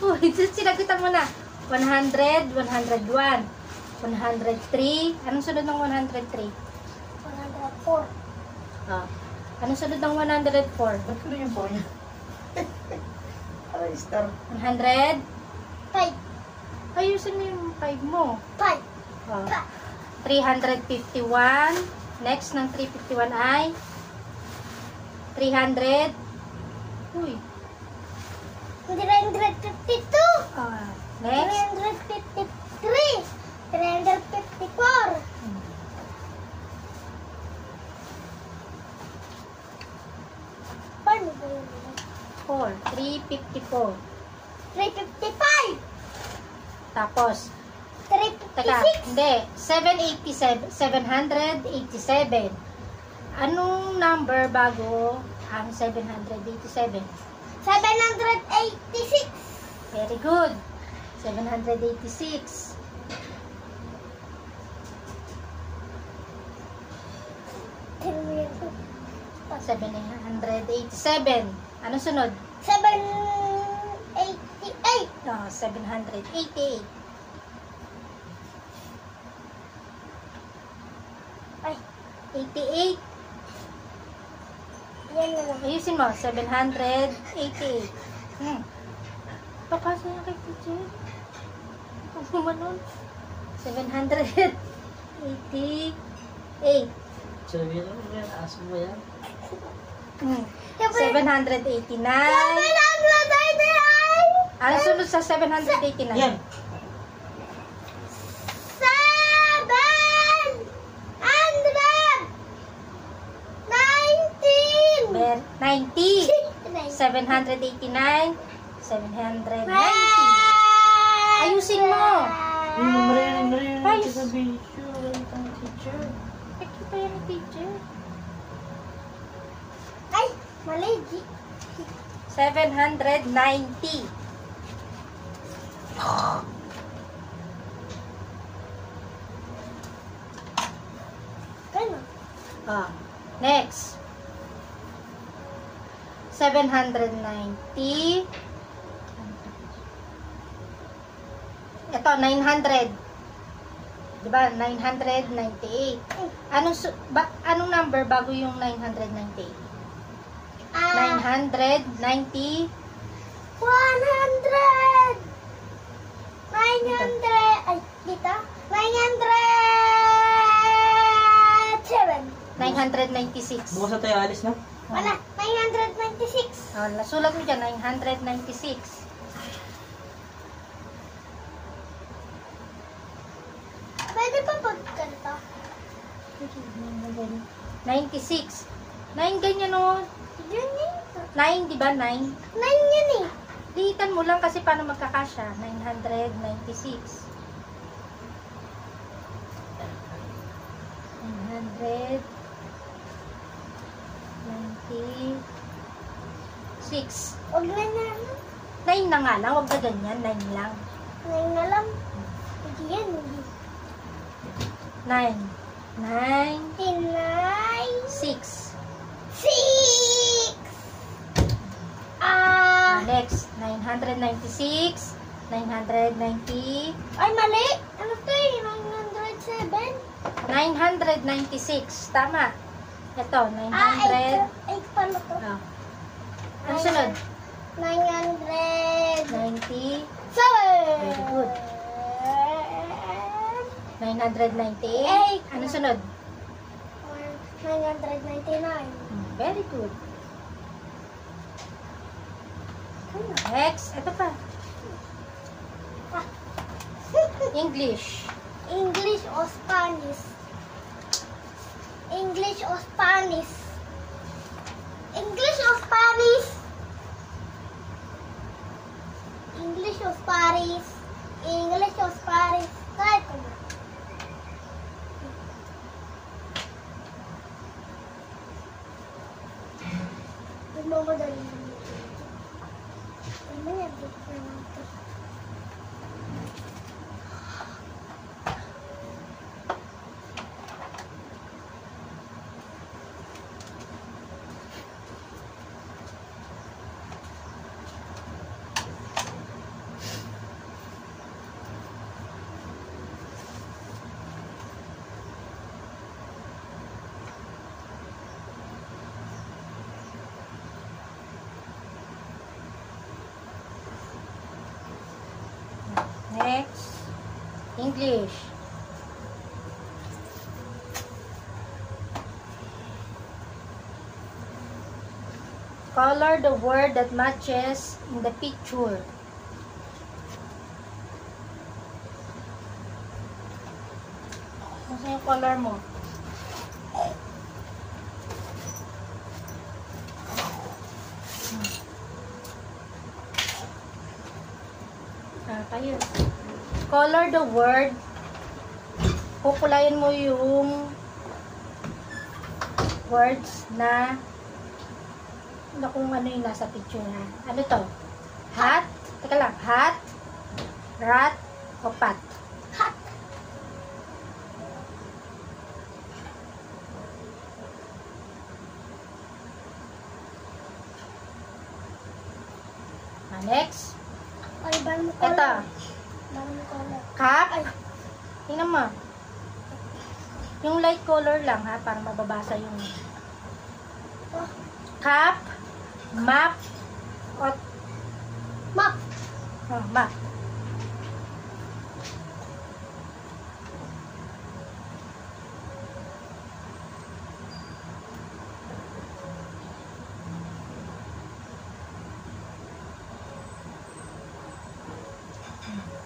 Uy, sinagutan mo na. 100, 101, 103. Anong sunod ng 103? 104. Ah. Anong sunod ng 104? Ba't ko yung phone niya? Aray, star. 100? 5. Ayusin mo yung 5 mo. 5. Ah. 351. Next ng 351 ay 300. Uy. 352. Ah. Next. 353. 354. Paano ba yun? 4. 354. 355. Tapos, teka, 356. hindi. 787. Anong number bago ang 787? 786. Very good. 786. 787. Ano sunod? 788. No, 788. Ay, 88. yan na lang. Ayusin mo. 788. Pakasa niya kay teacher. Huwag mo manon. 788. Sabi mo yan, aso mo yan. 789. 799. Ano sunod sa 789? Yan. 90. 789. 790. Ayusin mo. Yung Ay. sa video. Ang teacher. Ito pa yan, teacher. Ay, mali. 790. Ganun. Next. 790. Ito, 900. Diba? 998. Anong number bago yung 998? 990. 100. 900. Ay, dito. 907. 996. Bukas na tayo alis na. Wala. 996. Oh, nasulat mo dyan, 996. Pwede pa pagkanta? 96. 9 ganyan o. Yun yun. 9, di ba? 9. 9 yun eh. Liitan mo lang kasi paano magkakasya. 996. 996. Huwag na na. 9 na nga lang. Huwag na ganyan. 9 lang. 9 na lang. Hindi yan. 9. 9. 6. 6. 6. Next. 996. 990. Ay, mali. Ano to eh? 907. 996. Tama. Ito. 900. 8 pala to. Oh. Ano sunod? 900. 90. 7. Very good. 998. Ano sunod? 999. Very good. Next. Ito pa. English. English or Spanish? English or Spanish? English or Spanish? English or Spanish? English or Spanish? Try ko na. Nagmamadali na. Ano yan? Next. English. Color the word that matches in the picture. Ano yung color mo? Tayo. Color the word. Kukulayan mo yung words na kung ano yung nasa picture na. Ano to? Hat? Teka lang. Hat? Rat? O pat? Hat. Next. Ay, bago mo color. Ito. Bago mo color. Cap? Ay. Tingnan mo. Yung light color lang ha, para mababasa yung Oh, cap, map, o map. map.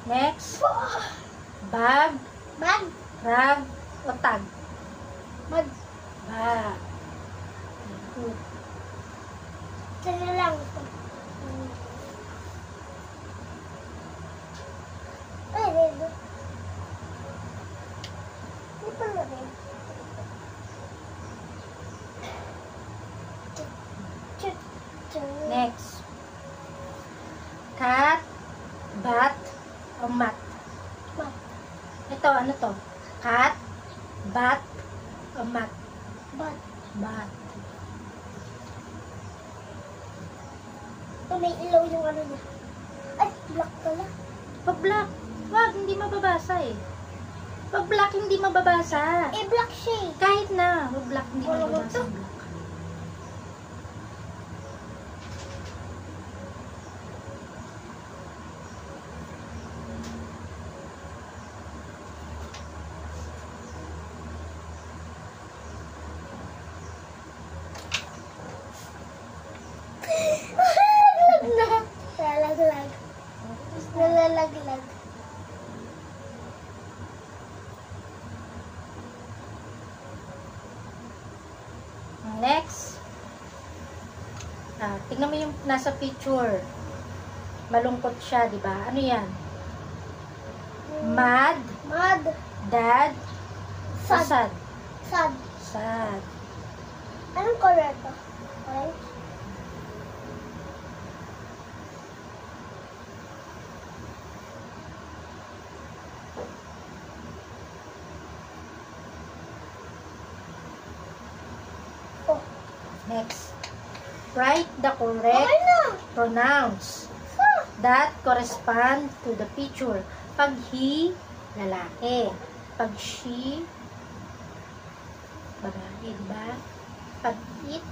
Next, bag, Bag. rag, o tag. Bag. Bag. Good. Sige lang. Ay, red. Hindi pala red. Next, cat, bat, o mat. Mat. Ito, ano to? Cat, bat, o mat. Bat. Bat. Ito may ilaw yung ano niya. Ay, black pala. Pag black, wag, hindi mababasa eh. Pag black, hindi mababasa. Eh, black siya eh. Kahit na, wag black, hindi Wala mababasa. ba Black. Nalalaglag. Nalalaglag. Next. Tingnan mo yung nasa picture. Malungkot siya, di ba? Ano yan? Mad, Mad. dad, Sad. sad. Sad. Sad. Anong color to? Orange? Oh, Next. Write the correct okay na. pronouns that correspond to the picture. Pag he, lalaki. Pag she, babae, diba? Pag it,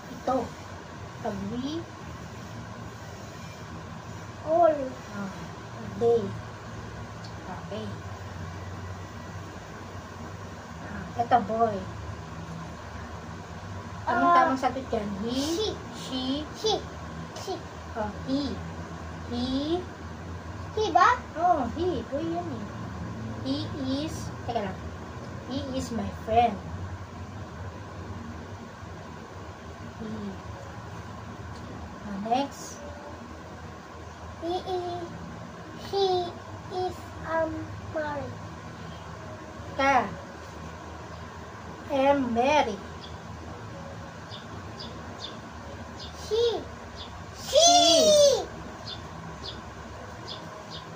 ito. Pag we, All. pag they. Okay. Ito, boy. Anong Ah, tamang sagot dyan? He, she, She. She. he. He, He ba? oh, he. Boy yan eh. He is, teka lang. He is my friend. He. Next. She is married. Ka. Am married. She. She.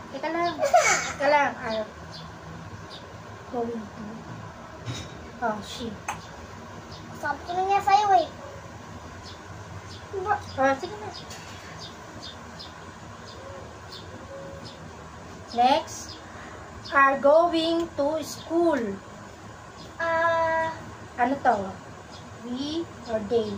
Teka lang. Teka lang. Are going to. Oh, she. Sabi ko na niya sa'yo eh. Oh, sige na. Next. Are going to school. Ano to? We or they?